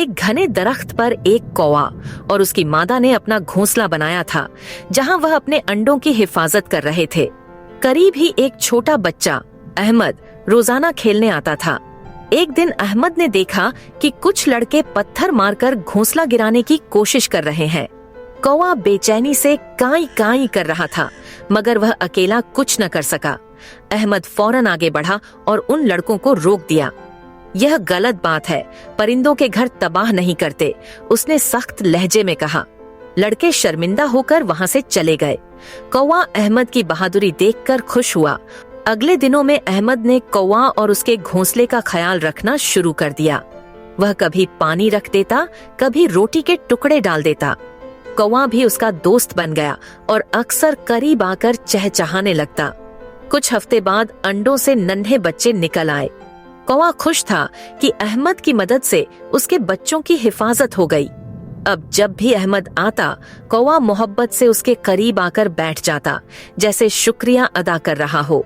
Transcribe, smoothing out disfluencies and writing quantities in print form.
एक घने दरख्त पर एक कौवा और उसकी मादा ने अपना घोंसला बनाया था, जहां वह अपने अंडों की हिफाजत कर रहे थे। करीब ही एक छोटा बच्चा अहमद रोजाना खेलने आता था। एक दिन अहमद ने देखा कि कुछ लड़के पत्थर मारकर घोंसला गिराने की कोशिश कर रहे हैं। कौवा बेचैनी से काई काई कर रहा था, मगर वह अकेला कुछ न कर सका। अहमद फौरन आगे बढ़ा और उन लड़कों को रोक दिया। यह गलत बात है, परिंदों के घर तबाह नहीं करते, उसने सख्त लहजे में कहा। लड़के शर्मिंदा होकर वहां से चले गए। कौवा अहमद की बहादुरी देखकर खुश हुआ। अगले दिनों में अहमद ने कौवा और उसके घोंसले का ख्याल रखना शुरू कर दिया। वह कभी पानी रख देता, कभी रोटी के टुकड़े डाल देता। कौवा भी उसका दोस्त बन गया और अक्सर करीब आकर चहचहाने लगता। कुछ हफ्ते बाद अंडों से नन्हे बच्चे निकल आए। कौवा खुश था कि अहमद की मदद से उसके बच्चों की हिफाजत हो गई। अब जब भी अहमद आता, कौवा मोहब्बत से उसके करीब आकर बैठ जाता, जैसे शुक्रिया अदा कर रहा हो।